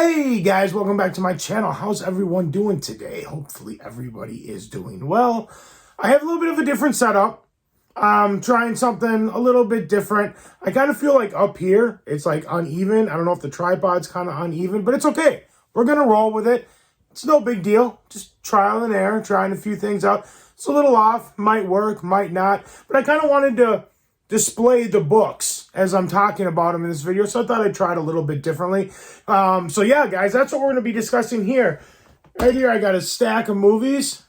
Hey guys, welcome back to my channel. How's everyone doing today? Hopefully everybody is doing well. I have a little bit of a different setup. I'm trying something a little bit different. I kind of feel like up here, it's like uneven. I don't know if the tripod's kind of uneven, but it's okay. We're going to roll with it. It's no big deal. Just trial and error, trying a few things out. It's a little off, might work, might not. But I kind of wanted to display the books as I'm talking about them in this video, so I thought I'd try it a little bit differently. So yeah, guys, that's what we're going to be discussing here. Right here, I got a stack of movies.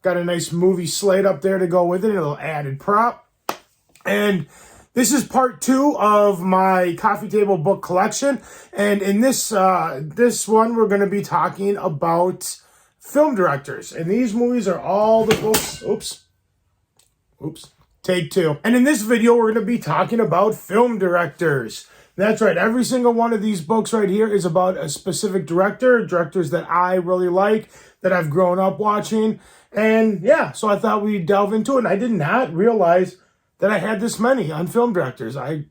Got a nice movie slate up there to go with it, a little added prop. And this is part 2 of my coffee table book collection. And in this one, we're going to be talking about film directors. And these movies are all the books. Oops. Take 2. And in this video, we're going to be talking about film directors. That's right. Every single one of these books right here is about a specific directors that I really like, that I've grown up watching. And yeah, so I thought we'd delve into it. And I did not realize that I had this many on film directors. It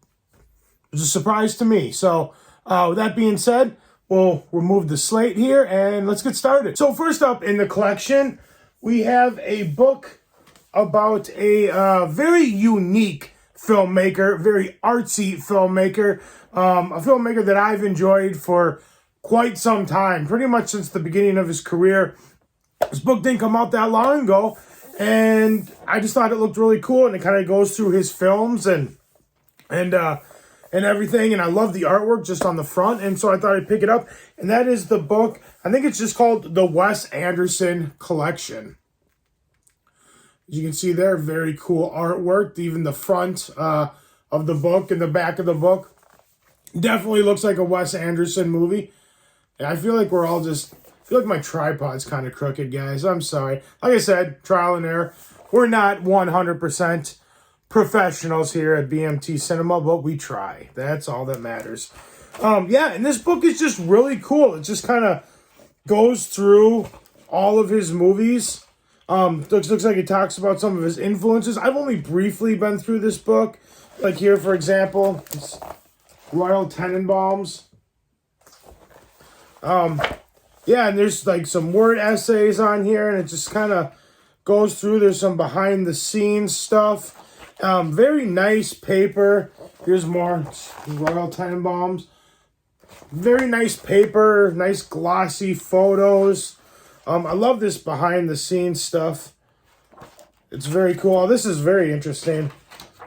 was a surprise to me. So with that being said, we'll remove the slate here and let's get started. So first up in the collection, we have a book about a very unique filmmaker, very artsy filmmaker, a filmmaker that I've enjoyed for quite some time, pretty much since the beginning of his career. This book didn't come out that long ago, and I just thought it looked really cool, and it kind of goes through his films and everything, and I love the artwork just on the front, and so I thought I'd pick it up, and that is the book. I think it's just called the Wes Anderson Collection. As you can see there, very cool artwork. Even the front of the book and the back of the book definitely looks like a Wes Anderson movie. And I feel like I feel like my tripod's kind of crooked, guys. I'm sorry. Like I said, trial and error. We're not 100% professionals here at BMT Cinema, but we try. That's all that matters. Yeah, and this book is just really cool. It just kind of goes through all of his movies. Looks like it talks about some of his influences. I've only briefly been through this book. Like here, for example, it's Royal Tenenbaums. Yeah, and there's like some word essays on here, and it just kind of goes through. There's some behind the scenes stuff. Very nice paper. Here's more Royal Tenenbaums. Very nice paper, nice glossy photos. I love this behind the scenes stuff. It's very cool. This is very interesting.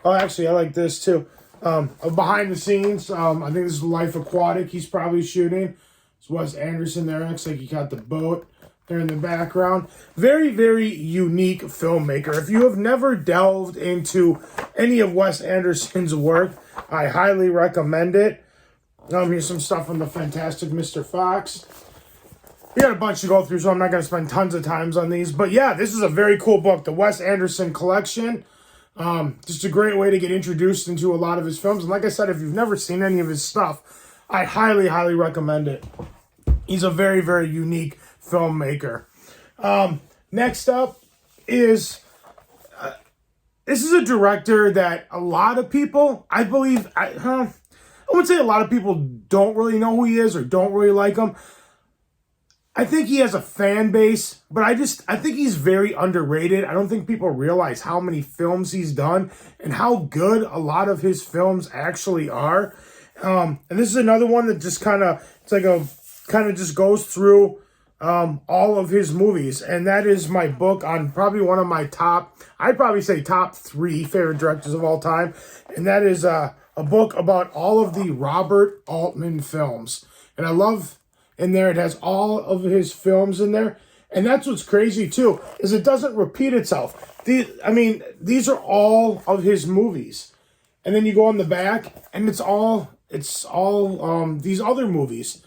Oh, actually, I like this too. Behind the scenes, I think this is Life Aquatic he's probably shooting. It's Wes Anderson there. Looks like he got the boat there in the background. Very, very unique filmmaker. If you have never delved into any of Wes Anderson's work, I highly recommend it. Here's some stuff from the Fantastic Mr. Fox. We got a bunch to go through, so I'm not going to spend tons of time on these. But yeah, this is a very cool book, the Wes Anderson Collection. Just a great way to get introduced into a lot of his films. And like I said, if you've never seen any of his stuff, I highly, highly recommend it. He's a very, very unique filmmaker. Next up is, this is a director that a lot of people, I believe, I wouldn't say a lot of people don't really know who he is or don't really like him. I think he has a fan base, but I think he's very underrated. I don't think people realize how many films he's done and how good a lot of his films actually are. And this is another one that just kind of just goes through all of his movies. And that is my book on probably one of my I'd probably say top 3 favorite directors of all time. And that is a book about all of the Robert Altman films. And I love in there, it has all of his films in there. And that's what's crazy too, is it doesn't repeat itself. These are all of his movies. And then you go on the back and it's all these other movies.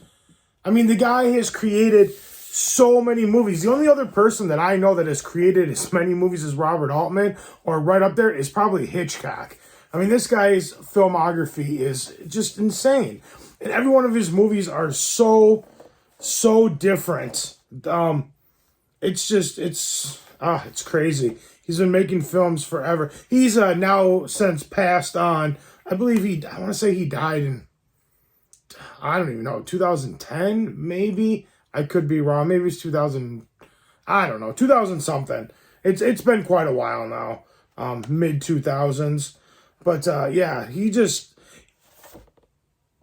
I mean, the guy has created so many movies. The only other person that I know that has created as many movies as Robert Altman, or right up there, is probably Hitchcock. I mean, this guy's filmography is just insane. And every one of his movies are so different. It's crazy. He's been making films forever. He's now since passed on. I believe I want to say he died in I don't even know, 2010 maybe. I could be wrong. Maybe it's 2000. I don't know, 2000 something. It's been quite a while now, mid 2000s. But yeah,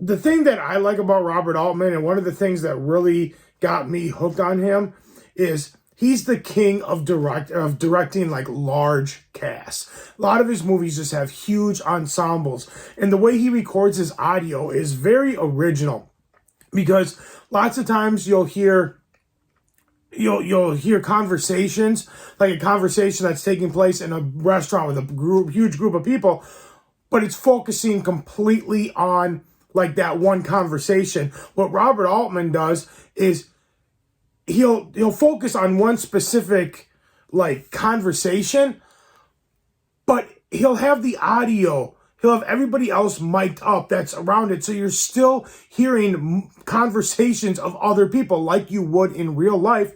the thing that I like about Robert Altman, and one of the things that really got me hooked on him, is he's the king of directing like large casts. A lot of his movies just have huge ensembles, and the way he records his audio is very original, because lots of times you'll hear conversations, like a conversation that's taking place in a restaurant with a huge group of people, but it's focusing completely on like that one conversation. What Robert Altman does is he'll focus on one specific like conversation, but he'll have the audio, he'll have everybody else mic'd up that's around it, so you're still hearing conversations of other people like you would in real life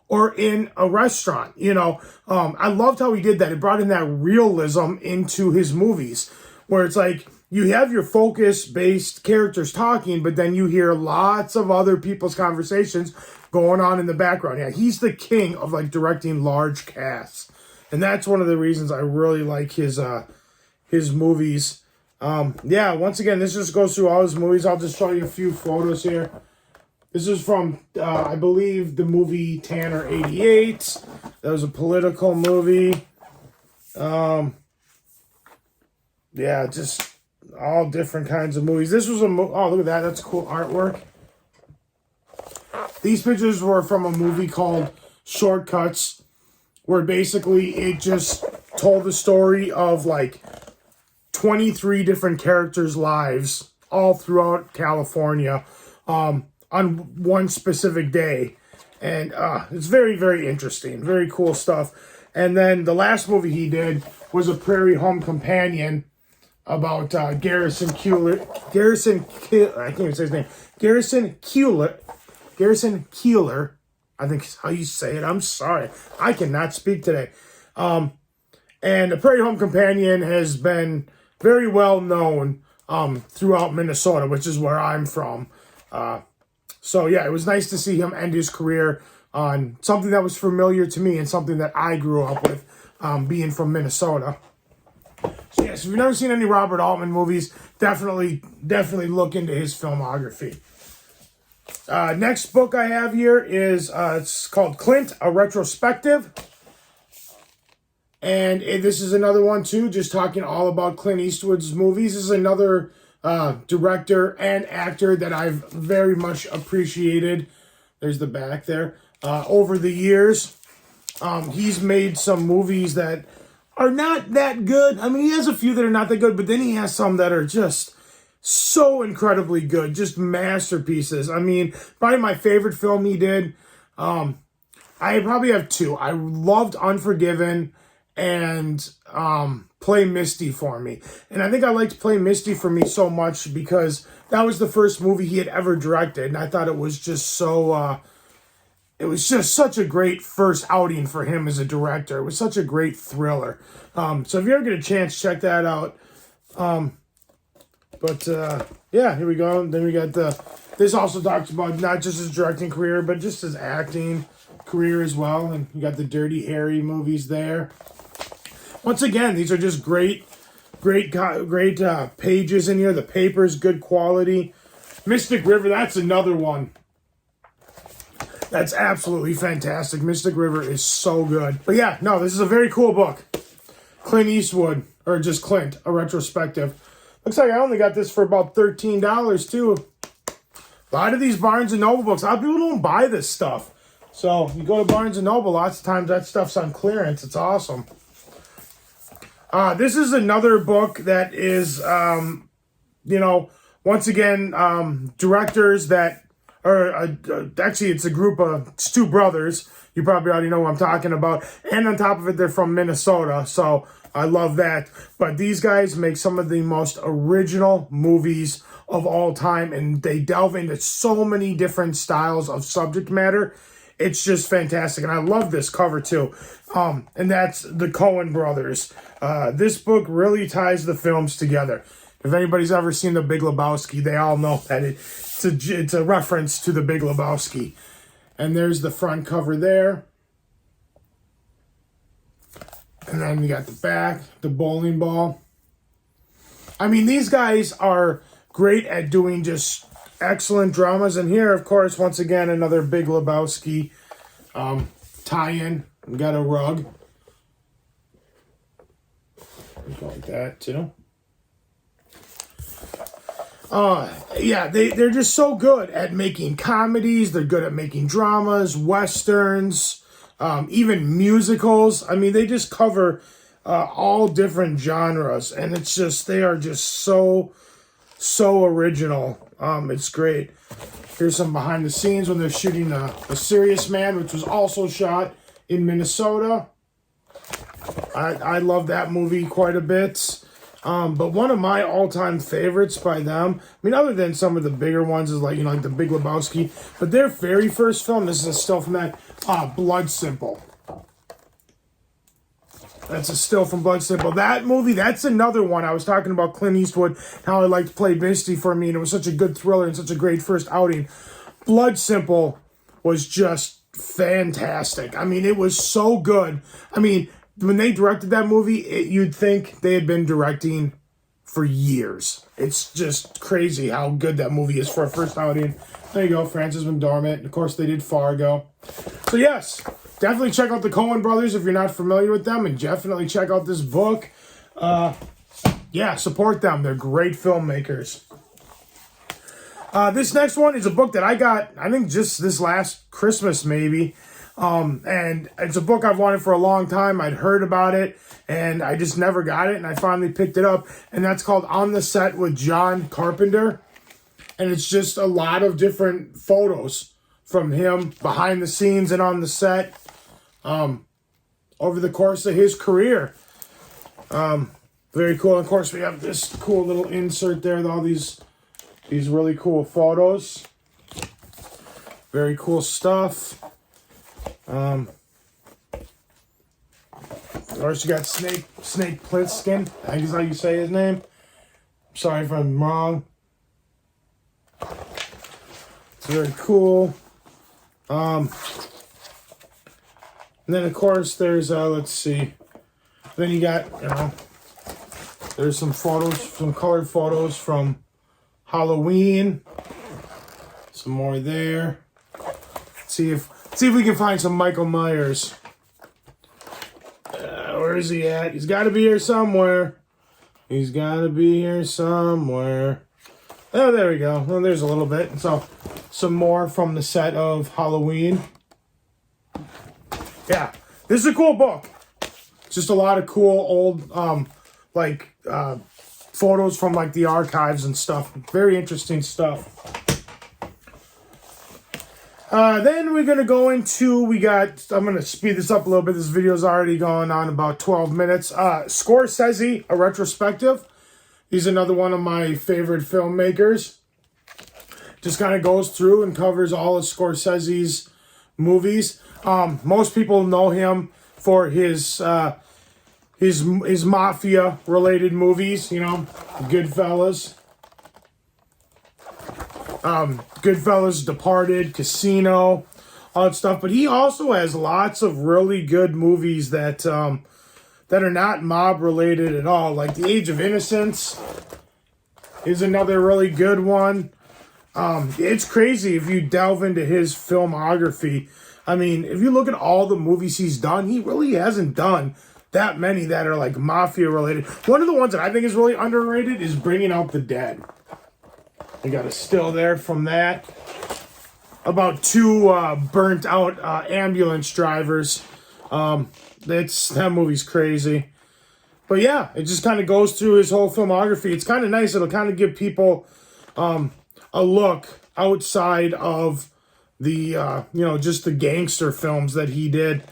or in a restaurant. I loved how he did that. It brought in that realism into his movies, where it's like you have your focus-based characters talking, but then you hear lots of other people's conversations going on in the background. Yeah, he's the king of like directing large casts, and that's one of the reasons I really like his movies. Yeah, once again, this just goes through all his movies. I'll just show you a few photos here. This is from, I believe, the movie Tanner 88. That was a political movie. Yeah, just all different kinds of movies. This was oh, look at that. That's cool artwork. These pictures were from a movie called Shortcuts, where basically it just told the story of like 23 different characters' lives all throughout California on one specific day. And it's very, very interesting. Very cool stuff. And then the last movie he did was A Prairie Home Companion, about Garrison Keillor. I can't even say his name. Garrison Keillor, I think is how you say it. I'm sorry. I cannot speak today. And A Prairie Home Companion has been very well known throughout Minnesota, which is where I'm from. So yeah, it was nice to see him end his career on something that was familiar to me and something that I grew up with, being from Minnesota. So yes, if you've never seen any Robert Altman movies, definitely look into his filmography. Next book I have here is it's called Clint, A Retrospective. And this is another one too, just talking all about Clint Eastwood's movies. This is another director and actor that I've very much appreciated. There's the back there. Over the years, he's made some movies that are not that good. I mean, he has a few that are not that good, but then he has some that are just so incredibly good, just masterpieces. I mean, probably my favorite film he did, I probably have two. I loved Unforgiven and Play Misty for Me. And I think I liked Play Misty for Me so much because that was the first movie he had ever directed, and I thought it was just so... it was just such a great first outing for him as a director. It was such a great thriller. So if you ever get a chance, check that out. Yeah, here we go. Then we got this also talks about not just his directing career, but just his acting career as well. And you got the Dirty Harry movies there. Once again, these are just great pages in here. The paper's good quality. Mystic River, that's another one. That's absolutely fantastic. Mystic River is so good. But yeah, no, this is a very cool book. Clint Eastwood, or just Clint, A Retrospective. Looks like I only got this for about $13 too. A lot of these Barnes & Noble books, a lot of people don't buy this stuff. So you go to Barnes & Noble, lots of times that stuff's on clearance. It's awesome. This is another book that is, once again, directors that... actually, it's a group of two brothers. You probably already know what I'm talking about. And on top of it, they're from Minnesota, so I love that. But these guys make some of the most original movies of all time, and they delve into so many different styles of subject matter. It's just fantastic, and I love this cover too. And that's the Coen Brothers. This book really ties the films together. If anybody's ever seen The Big Lebowski, they all know that it's a reference to The Big Lebowski. And there's the front cover there. And then you got the back, the bowling ball. I mean, these guys are great at doing just excellent dramas. And here, of course, once again, another Big Lebowski tie-in. We got a rug. Like that, too. Yeah, they're just so good at making comedies. They're good at making dramas, westerns, even musicals. I mean, they just cover all different genres, and it's just, they are just so original. It's great. Here's some behind the scenes when they're shooting a Serious Man, which was also shot in Minnesota. I love that movie quite a bit. But one of my all-time favorites by them, I mean, other than some of the bigger ones, is like, like The Big Lebowski, but their very first film, this is a still from that, Blood Simple. That's a still from Blood Simple. That movie, that's another one. I was talking about Clint Eastwood, how I liked Play Misty for me, and it was such a good thriller and such a great first outing. Blood Simple was just fantastic. I mean, it was so good. I mean, when they directed that movie, you'd think they had been directing for years. It's just crazy how good that movie is for a first outing. There you go, Frances McDormand. Of course, they did Fargo. So yes, definitely check out the Coen Brothers if you're not familiar with them, and definitely check out this book. Yeah, support them. They're great filmmakers. This next one is a book that I got, I think, just this last Christmas, maybe. And it's a book I've wanted for a long time. I'd heard about it, and I just never got it, and I finally picked it up. And that's called On the Set with John Carpenter. And it's just a lot of different photos from him behind the scenes and on the set over the course of his career. Very cool. Of course, we have this cool little insert there with all these really cool photos. Very cool stuff. Of course, you got Snake Plissken. I think is how you say his name. Sorry if I'm wrong. It's very cool. And then, of course, there's, let's see. Then you got, there's some photos, some colored photos from Halloween. Some more there. See if we can find some Michael Myers. Where is he at? He's got to be here somewhere. He's got to be here somewhere. Oh, there we go. Well, there's a little bit. So, some more from the set of Halloween. Yeah, this is a cool book. Just a lot of cool old, photos from, the archives and stuff. Very interesting stuff. Then we're going to go into, I'm going to speed this up a little bit. This video's already going on about 12 minutes. Scorsese, A Retrospective. He's another one of my favorite filmmakers. Just kind of goes through and covers all of Scorsese's movies. Most people know him for his mafia-related movies, Goodfellas. Goodfellas, Departed, Casino, all that stuff. But he also has lots of really good movies that are not mob-related at all. Like The Age of Innocence is another really good one. It's crazy if you delve into his filmography. I mean, if you look at all the movies he's done, he really hasn't done that many that are mafia-related. One of the ones that I think is really underrated is Bringing Out the Dead. We got a still there from that. About two burnt out ambulance drivers. That movie's crazy. But yeah, it just kind of goes through his whole filmography. It's kind of nice. It'll kind of give people a look outside of the, just the gangster films that he did.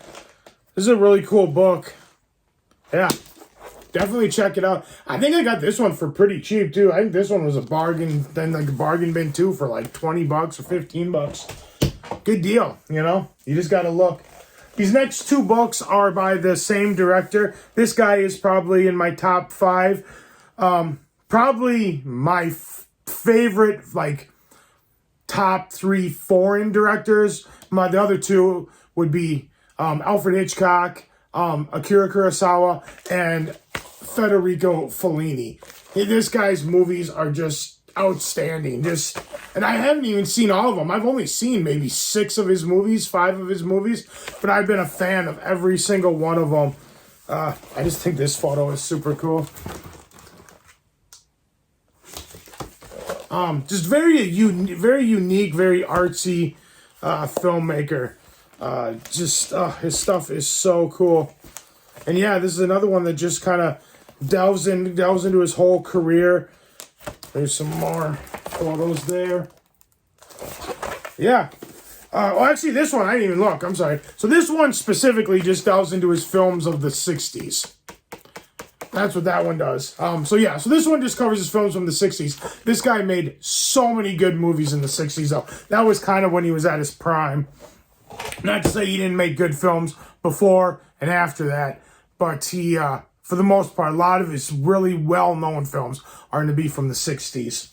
This is a really cool book. Yeah. Definitely check it out. I think I got this one for pretty cheap, too. I think this one was a bargain, then a bargain bin, too, for $20 or $15. Good deal, You just got to look. These next two books are by the same director. This guy is probably in my top 5 probably my favorite, like, top 3 foreign directors. The other 2 would be Alfred Hitchcock, Akira Kurosawa, and Federico Fellini. This guy's movies are just outstanding. And I haven't even seen all of them. I've only seen maybe 6 of his movies, 5 of his movies, but I've been a fan of every single one of them. I just think this photo is super cool. Just very unique, very artsy filmmaker. His stuff is so cool. And yeah, this is another one that just kind of delves into his whole career. There's some more photos there. Yeah. Actually, this one, I didn't even look. I'm sorry. So this one specifically just delves into his films of the 60s. That's what that one does. So this one just covers his films from the 60s. This guy made so many good movies in the 60s, though. That was kind of when he was at his prime. Not to say he didn't make good films before and after that, but he, for the most part, a lot of his really well-known films are going to be from the 60s.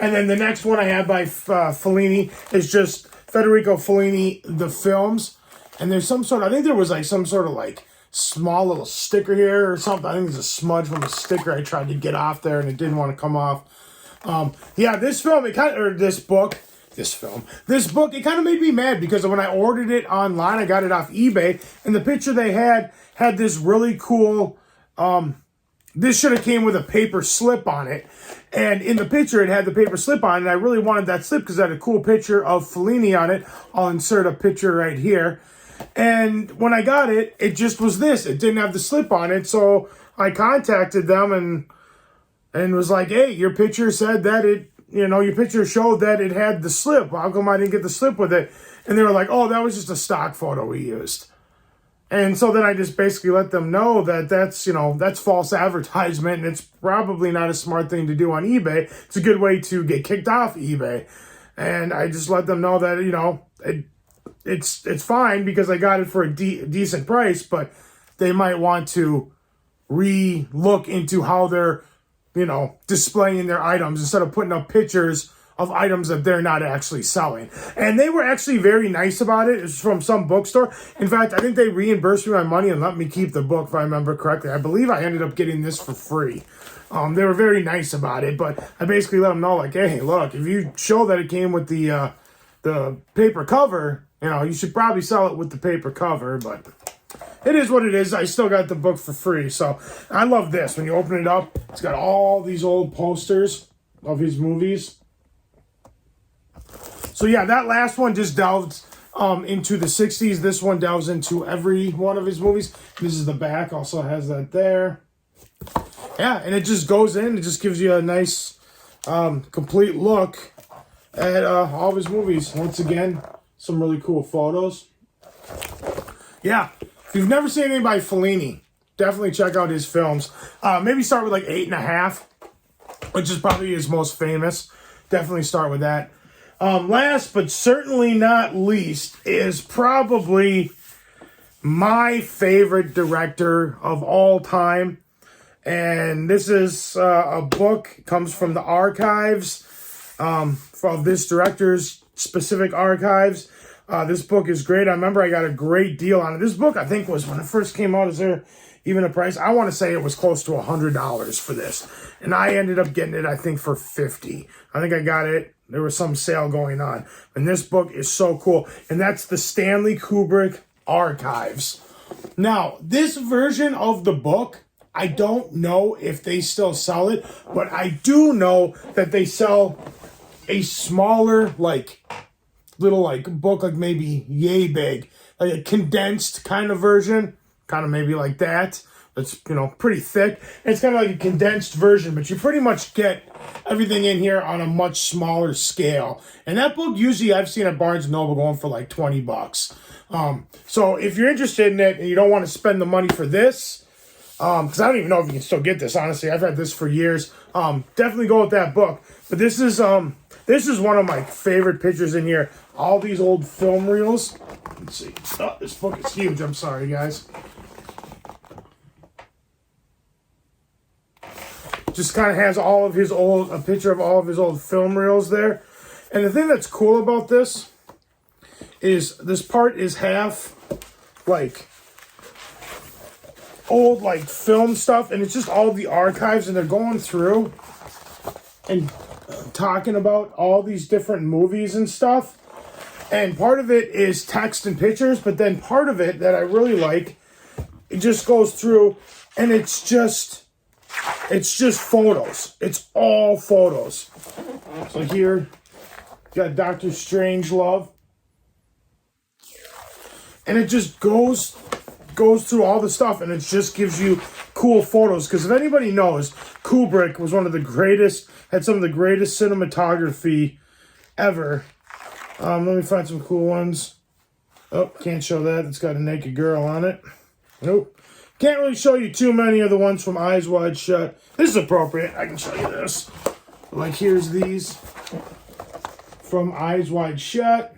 And then the next one I have by Fellini is just Federico Fellini, the films. And there's some sort of, I think there was like some sort of like small little sticker here or something. I think there's a smudge from a sticker I tried to get off there and it didn't want to come off. This film, this book, it kind of made me mad because when I ordered it online, I got it off eBay, and the picture they had this really cool, this should have came with a paper slip on it. And in the picture, it had the paper slip on it, and I really wanted that slip because it had a cool picture of Fellini on it. I'll insert a picture right here. And when I got it, it just was this. It didn't have the slip on it, so I contacted them and was like, hey, your picture said that your picture showed that it had the slip. How come I didn't get the slip with it? And they were like, oh, that was just a stock photo we used. And so then I just basically let them know that that's false advertisement, and it's probably not a smart thing to do on eBay. It's a good way to get kicked off eBay. And I just let them know that, it's fine because I got it for a decent price, but they might want to re-look into how they're, displaying their items instead of putting up pictures of items that they're not actually selling. And they were actually very nice about it. It's from some bookstore. In fact, I think they reimbursed me my money and let me keep the book, if I remember correctly. I believe I ended up getting this for free. They were very nice about it, but I basically let them know, like, hey, look, if you show that it came with the paper cover, you should probably sell it with the paper cover, but it is what it is. I still got the book for free. So I love this. When you open it up, it's got all these old posters of his movies. So yeah, that last one just delved into the 60s. This one delves into every one of his movies. This is the back. Also has that there. Yeah, and it just goes in. It just gives you a nice complete look at all of his movies. Once again, some really cool photos. Yeah. If you've never seen anything by Fellini, definitely check out his films. Maybe start with like 8.5, which is probably his most famous. Definitely start with that. Last but certainly not least is probably my favorite director of all time. And this is a book. It comes from the archives, from this director's specific archives. This book is great. I remember I got a great deal on it. This book, I think, was when it first came out. Is there even a price? I want to say it was close to $100 for this. And I ended up getting it, I think, for $50. I think I got it. There was some sale going on. And this book is so cool. And that's the Stanley Kubrick Archives. Now, this version of the book, I don't know if they still sell it, but I do know that they sell a smaller, little book, maybe yay big, like a condensed kind of version, kind of maybe like that. It's pretty thick. It's kind of like a condensed version, but you pretty much get everything in here on a much smaller scale. And that book usually I've seen at Barnes & Noble going for like $20. So if you're interested in it and you don't want to spend the money for this, because I don't even know if you can still get this, honestly. I've had this for years. Definitely go with that book. But this is one of my favorite pictures in here. All these old film reels. Let's see. Oh, this book is huge. I'm sorry, guys. Just kind of has all of his a picture of all of his old film reels there. And the thing that's cool about this is this part is half like old like film stuff, and it's just all the archives, and they're going through and talking about all these different movies and stuff. And part of it is text and pictures, but then part of it that I really like, it just goes through and it's just photos. It's all photos. So here, you got Dr. Strangelove. And it just goes through all the stuff, and it just gives you cool photos. Because if anybody knows, Kubrick was one of the greatest, had some of the greatest cinematography ever. Let me find some cool ones. Oh, can't show that. It's got a naked girl on it. Nope. Can't really show you too many of the ones from Eyes Wide Shut. This is appropriate. I can show you this. Like, here's these from Eyes Wide Shut.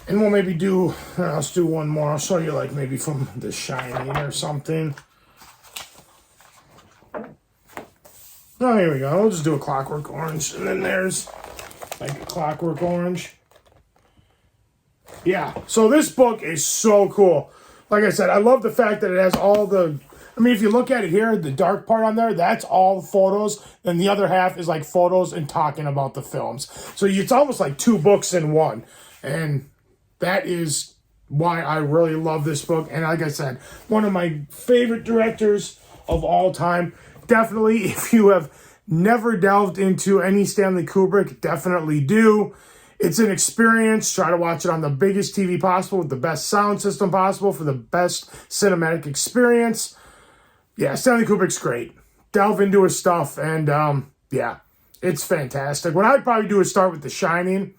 And we'll maybe do, let's do one more. I'll show you like maybe from The Shining or something. Oh, here we go. We'll just do a Clockwork Orange. And then there's like a Clockwork Orange. Yeah, so this book is so cool. Like I said, I love the fact that it has all the, I mean, if you look at it here, the dark part on there, that's all the photos. And the other half is like photos and talking about the films. So it's almost like two books in one. And that is why I really love this book. And like I said, one of my favorite directors of all time. Definitely, if you have never delved into any Stanley Kubrick, definitely do. It's an experience. Try to watch it on the biggest TV possible with the best sound system possible for the best cinematic experience. Yeah, Stanley Kubrick's great. Delve into his stuff, and yeah, it's fantastic. What I'd probably do is start with The Shining.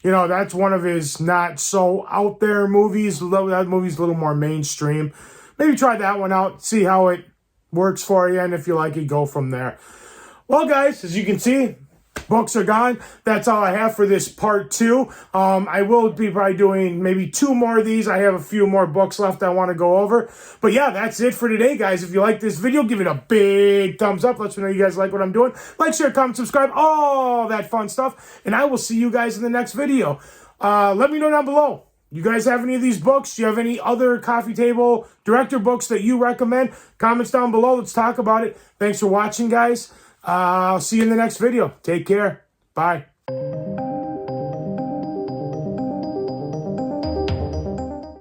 You know, that's one of his not so out there movies. That movie's a little more mainstream. Maybe try that one out, see how it works for you, and if you like it, go from there. Well, guys, as you can see, books are gone. That's all I have for this part 2. I will be probably doing maybe 2 more of these. I have a few more books left I want to go over. But yeah, that's it for today, guys. If you like this video, give it a big thumbs up. Let me know you guys like what I'm doing. Like, share, comment, subscribe, all that fun stuff. And I will see you guys in the next video. Let me know down below. You guys have any of these books? Do you have any other coffee table director books that you recommend? Comments down below. Let's talk about it. Thanks for watching, guys. I'll see you in the next video. Take care. Bye.